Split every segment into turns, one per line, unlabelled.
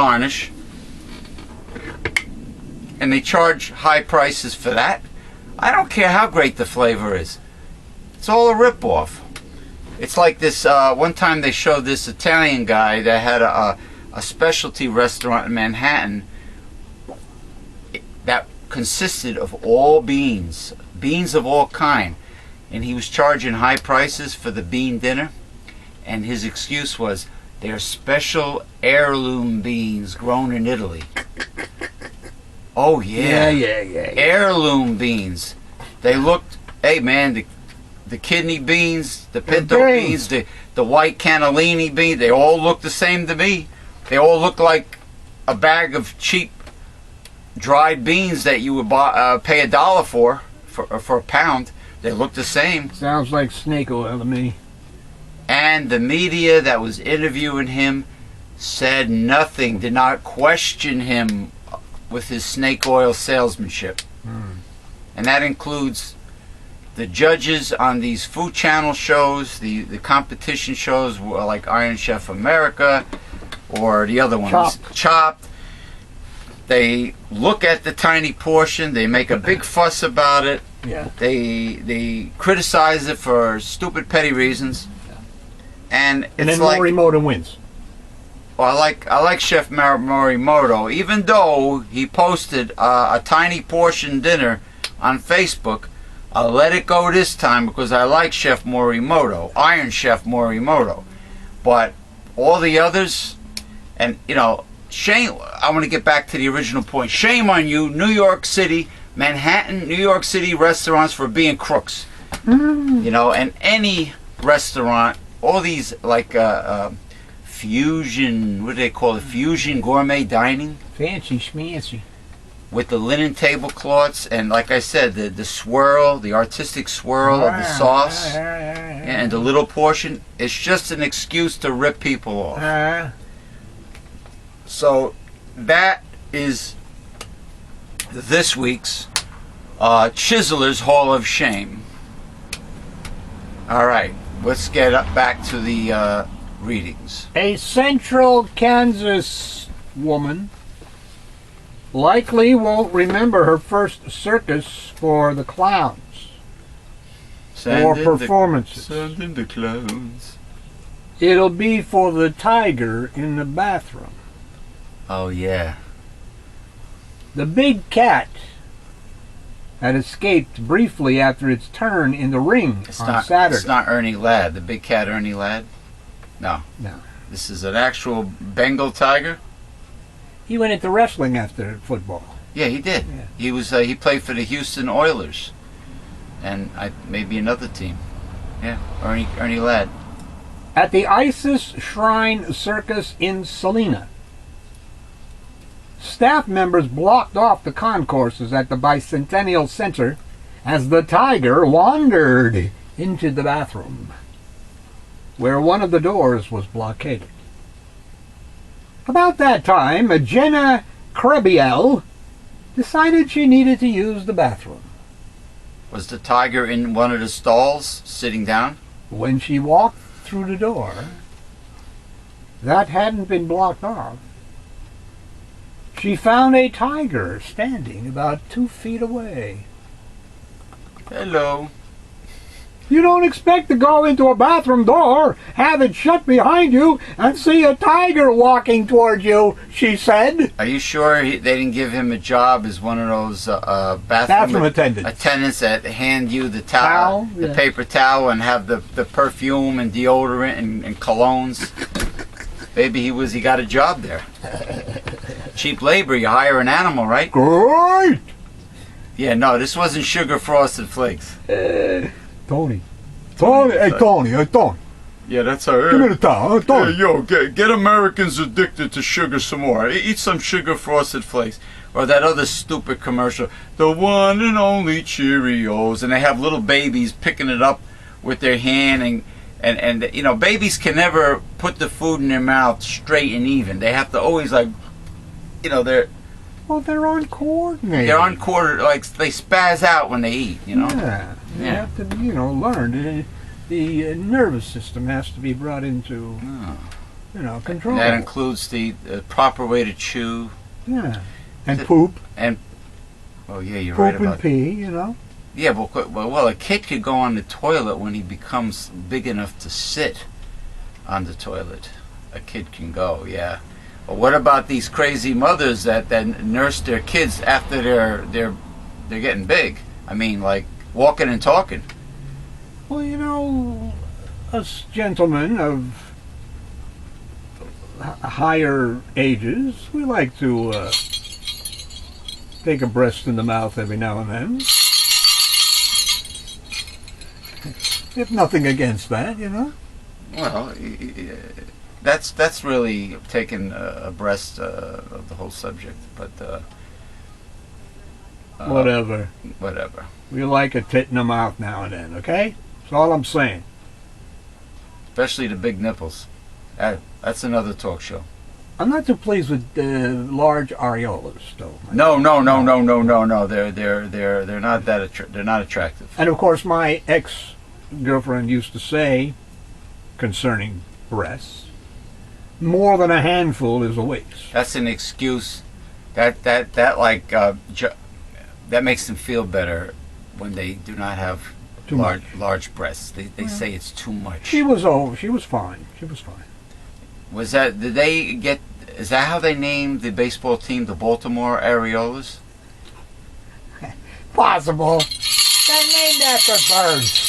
garnish, and they charge high prices for that. I don't care how great the flavor is. It's all a ripoff. It's like this, one time they showed this Italian guy that had a specialty restaurant in Manhattan that consisted of all beans of all kind, and he was charging high prices for the bean dinner, and his excuse was they're special heirloom beans grown in Italy. Oh yeah. Heirloom beans. They looked, hey man, the kidney beans, the pinto beans, the white cannellini beans, they all look the same to me. They all look like a bag of cheap dried beans that you would pay $1 for a pound. They look the same.
Sounds like snake oil to me.
And the media that was interviewing him said nothing, did not question him with his snake oil salesmanship. And that includes the judges on these Food Channel shows, the competition shows like Iron Chef America, or the other ones, Chopped. They look at the tiny portion, they make a big fuss about it.
Yeah.
They criticize it for stupid, petty reasons. And it's
then
like
Morimoto wins.
Well, I like Chef Morimoto, even though he posted a tiny portion dinner on Facebook. I'll let it go this time because I like Chef Morimoto, Iron Chef Morimoto. But all the others, and you know, shame. I want to get back to the original point. Shame on you, New York City, Manhattan, New York City restaurants for being crooks. You know, and any restaurant, all these like fusion, what do they call it? Fusion gourmet dining.
Fancy schmancy.
With the linen tablecloths and, like I said, the swirl, the artistic swirl of the sauce, and the little portion. It's just an excuse to rip people off. So that is this week's Chiseler's Hall of Shame. All right, let's get back to the readings.
A Central Kansas woman likely won't remember her first circus for the clowns or performances.
Send in the clowns.
It'll be for the tiger in the bathroom.
Oh yeah.
The big cat had escaped briefly after its turn in the ring on Saturday.
It's not Ernie Ladd, the big cat Ernie Ladd? No.
No.
This is an actual Bengal tiger?
He went into wrestling after football.
Yeah, he did.
Yeah.
He was he played for the Houston Oilers, and maybe another team. Yeah, Ernie Ladd.
At the Isis Shrine Circus in Salina, staff members blocked off the concourses at the Bicentennial Center as the tiger wandered into the bathroom, where one of the doors was blockaded. About that time, Jenna Crebiel decided she needed to use the bathroom.
Was the tiger in one of the stalls, sitting down?
When she walked through the door that hadn't been blocked off, she found a tiger standing about 2 feet away.
Hello.
You don't expect to go into a bathroom door, have it shut behind you, and see a tiger walking towards you, she said.
Are you sure they didn't give him a job as one of those bathroom attendants that hand you the towel, the paper towel, and have the perfume and deodorant and colognes? Maybe he got a job there. Cheap labor, you hire an animal, right?
Great!
Yeah, no, this wasn't sugar frosted flakes.
Tony. Hey, Tony.
Yeah, that's how.
Give me the towel. Tony.
Hey, yo, get Americans addicted to sugar some more. Eat some sugar frosted flakes. Or that other stupid commercial, the one and only Cheerios. And they have little babies picking it up with their hand. And you know, babies can never put the food in their mouth straight and even. They have to always, like, you know, they're
uncoordinated.
They're uncoordinated. Like, they spaz out when they eat, you know?
Yeah. You have to, learn. The nervous system has to be brought into control.
That includes the proper way to chew.
Yeah. And poop.
And oh yeah, you're
poop
right about
and pee,
Yeah, well, a kid could go on the toilet when he becomes big enough to sit on the toilet. A kid can go, yeah. But what about these crazy mothers that nurse their kids after they're getting big? I mean, like walking and talking.
Well, us gentlemen of higher ages, we like to take a breast in the mouth every now and then. If nothing against that,
Well, that's really taken abreast of the whole subject, but
Whatever.
Whatever.
We like a tit in the mouth now and then, okay? That's all I'm saying.
Especially the big nipples. That's another talk show.
I'm not too pleased with large areolas, though.
No. They're not they're not attractive.
And of course, my ex-girlfriend used to say, concerning breasts, more than a handful is a waste.
That's an excuse. That makes them feel better when they do not have large breasts. They say it's too much.
She was fine. She was fine.
Was that? Did they get? Is that how they named the baseball team, the Baltimore Areolas?
Possible. They're named after birds.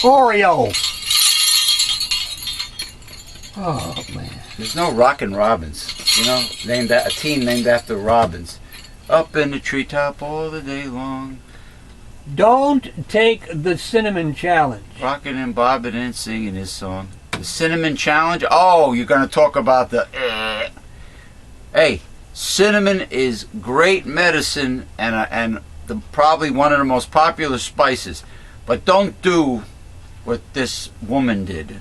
Orioles. Oh man.
There's no Rockin' Robins. A team named after robins. Up in the treetop all the day long.
Don't take the cinnamon challenge.
Rockin' and bobbin' and singing his song. The cinnamon challenge? Oh, you're going to talk about the... Hey, cinnamon is great medicine and probably one of the most popular spices. But don't do what this woman did.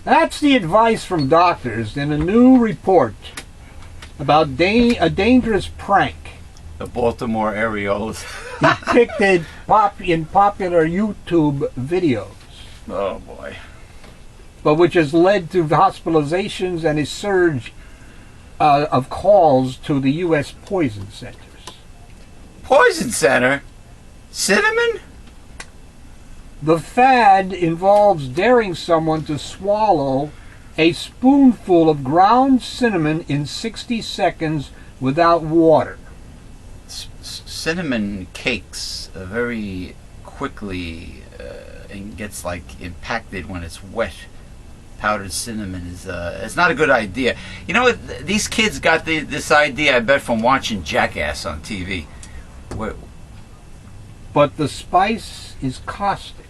That's the advice from doctors in a new report about a dangerous prank.
The Baltimore Areolas.
Depicted in popular YouTube videos.
Oh, boy.
But which has led to hospitalizations and a surge of calls to the U.S. poison centers.
Poison center? Cinnamon?
The fad involves daring someone to swallow a spoonful of ground cinnamon in 60 seconds without water.
Cinnamon cakes very quickly and gets impacted when it's wet. Powdered cinnamon is it's not a good idea. These kids got this idea, I bet, from watching Jackass on TV.
But the spice is caustic.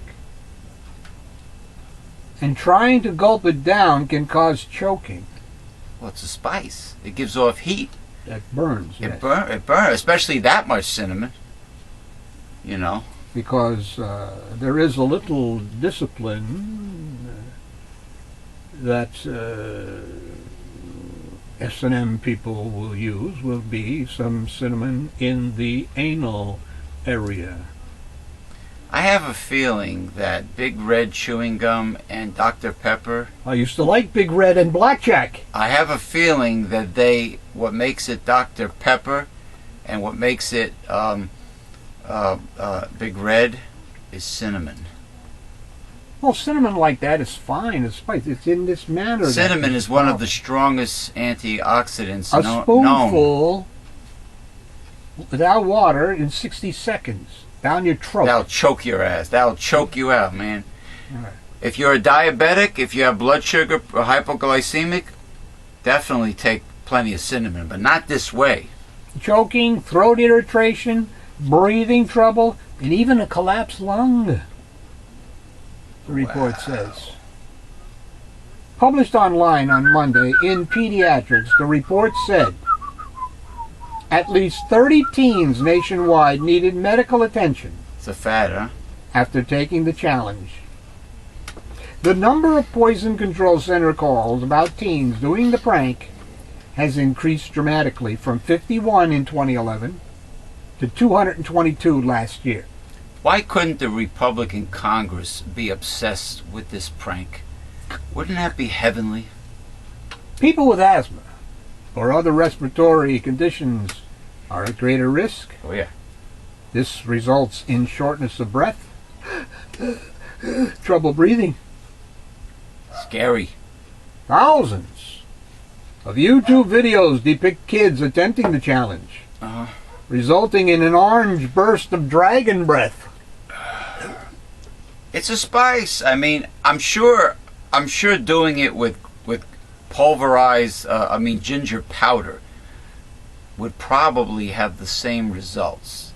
And trying to gulp it down can cause choking.
Well, it's a spice. It gives off heat.
That burns.
It burns, especially that much cinnamon.
Because there is a little discipline that S&M people will use, will be some cinnamon in the anal area.
I have a feeling that Big Red chewing gum and Dr. Pepper...
I used to like Big Red and Blackjack.
I have a feeling that what makes it Dr. Pepper and what makes it Big Red is cinnamon.
Well, cinnamon like that is fine. It's spice. It's in this manner.
Cinnamon is one of the strongest antioxidants known.
A spoonful without water in 60 seconds. Down your throat.
That'll choke your ass. That'll choke you out, man.
Right.
If you're a diabetic, if you have blood sugar or hypoglycemic, definitely take plenty of cinnamon, but not this way.
Choking, throat irritation, breathing trouble, and even a collapsed lung, the report says. Published online on Monday in Pediatrics, the report said at least 30 teens nationwide needed medical attention.
It's a fad, huh?
After taking the challenge. The number of Poison Control Center calls about teens doing the prank has increased dramatically from 51 in 2011 to 222 last year.
Why couldn't the Republican Congress be obsessed with this prank? Wouldn't that be heavenly?
People with asthma or other respiratory conditions are at greater risk.
Oh, yeah.
This results in shortness of breath, trouble breathing.
Scary.
Thousands of YouTube videos depict kids attempting the challenge, resulting in an orange burst of dragon breath.
It's a spice. I mean, I'm sure doing it with pulverized, ginger powder would probably have the same results.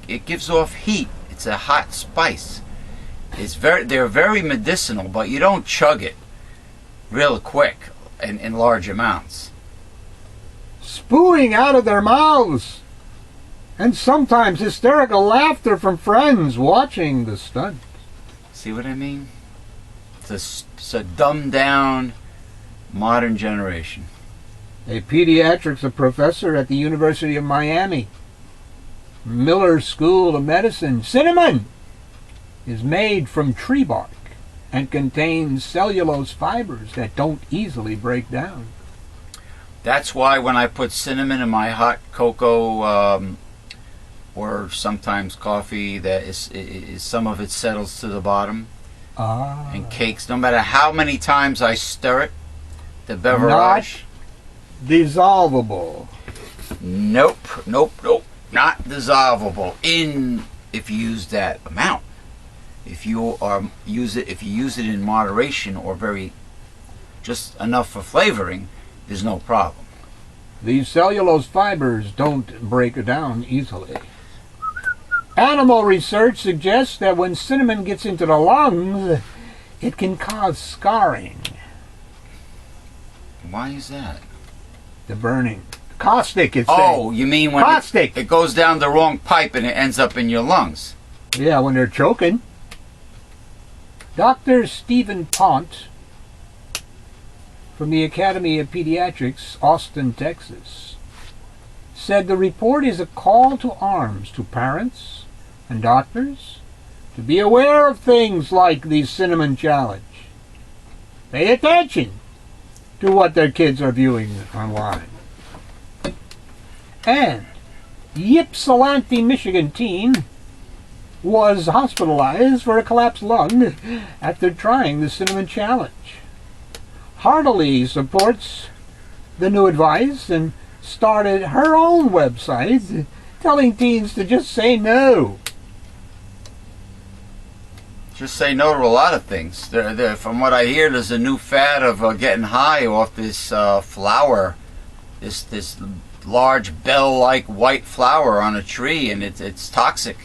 It gives off heat. It's a hot spice. They're very medicinal, but you don't chug it real quick in large amounts.
Spewing out of their mouths, and sometimes hysterical laughter from friends watching the stunt.
See what I mean? It's a dumbed down modern generation.
A pediatrics professor at the University of Miami, Miller School of Medicine. Cinnamon is made from tree bark and contains cellulose fibers that don't easily break down.
That's why when I put cinnamon in my hot cocoa or sometimes coffee, that is some of it settles to the bottom. And cakes, no matter how many times I stir it, the beverage.
Not dissolvable.
Nope. Not dissolvable if you use that amount. If you use it in moderation or just enough for flavoring, there's no problem.
These cellulose fibers don't break down easily. Animal research suggests that when cinnamon gets into the lungs, it can cause scarring.
Why is that?
The burning. Caustic, it's
Oh, you mean when
caustic.
It goes down the wrong pipe and it ends up in your lungs?
Yeah, when they're choking. Dr. Stephen Pont from the Academy of Pediatrics, Austin, Texas, said the report is a call to arms to parents and doctors to be aware of things like the cinnamon challenge. Pay attention to what their kids are viewing online. And Ypsilanti, Michigan teen was hospitalized for a collapsed lung after trying the cinnamon challenge. Heartily supports the new advice and started her own website telling teens to just say no.
Just say no to a lot of things. From what I hear, there's a new fad of getting high off this flower, this large bell-like white flower on a tree, and it's toxic.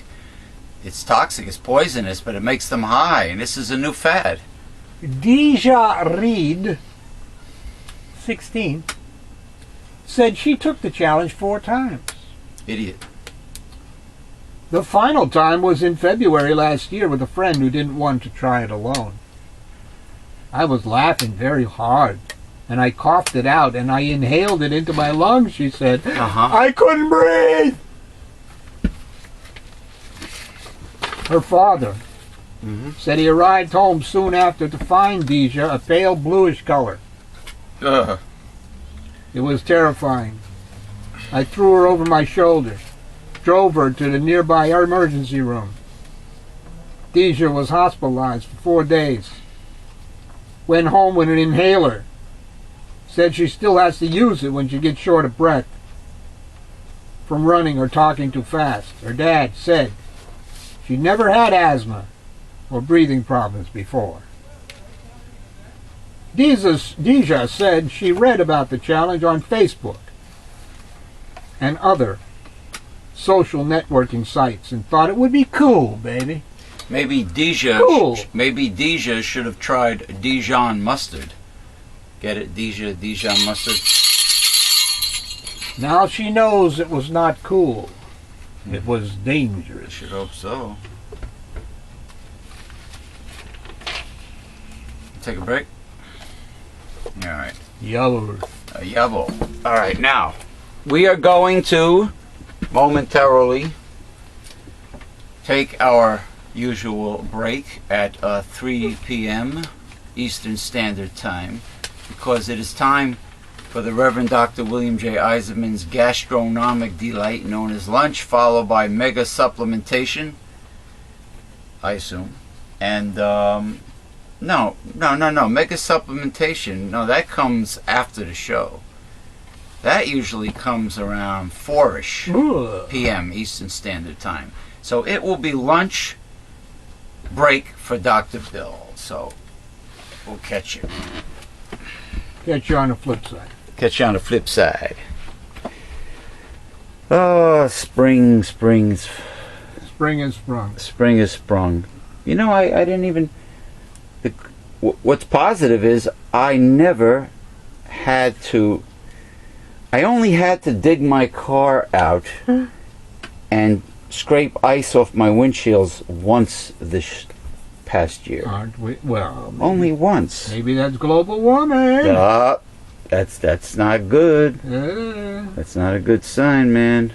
It's toxic. It's poisonous, but it makes them high, and this is a new fad.
Deja Reed, 16, said she took the challenge 4 times.
Idiot.
The final time was in February last year with a friend who didn't want to try it alone. I was laughing very hard, and I coughed it out, and I inhaled it into my lungs, she said. I couldn't breathe! Her father said he arrived home soon after to find Deja a pale bluish color. It was terrifying. I threw her over my shoulder, drove her to the nearby emergency room. Deja was hospitalized for 4 days. Went home with an inhaler. Said she still has to use it when she gets short of breath from running or talking too fast. Her dad said she never had asthma or breathing problems before. Deja said she read about the challenge on Facebook and other social networking sites and thought it would be cool, baby.
Maybe Deja should have tried Dijon mustard. Get it? Dijon mustard.
Now she knows it was not cool. It was dangerous.
I should hope so. Take a break. All right. Yabble. All right. Now we are going to momentarily take our usual break at 3 p.m. Eastern Standard Time, because it is time for the Reverend Dr. William J. Eisenman's gastronomic delight known as lunch, followed by mega supplementation, I assume. And no, mega supplementation, no, that comes after the show. That usually comes around 4-ish p.m. Eastern Standard Time. So it will be lunch break for Dr. Bill. So we'll catch you.
Catch you on the flip side.
Catch you on the flip side. Oh, spring.
Spring is sprung.
Spring is sprung. You know, I didn't even... What's positive is I never had to... I only had to dig my car out and scrape ice off my windshields once this past year.
Aren't we? Well, maybe,
only once.
Maybe that's global warming.
That's not good. That's not a good sign, man.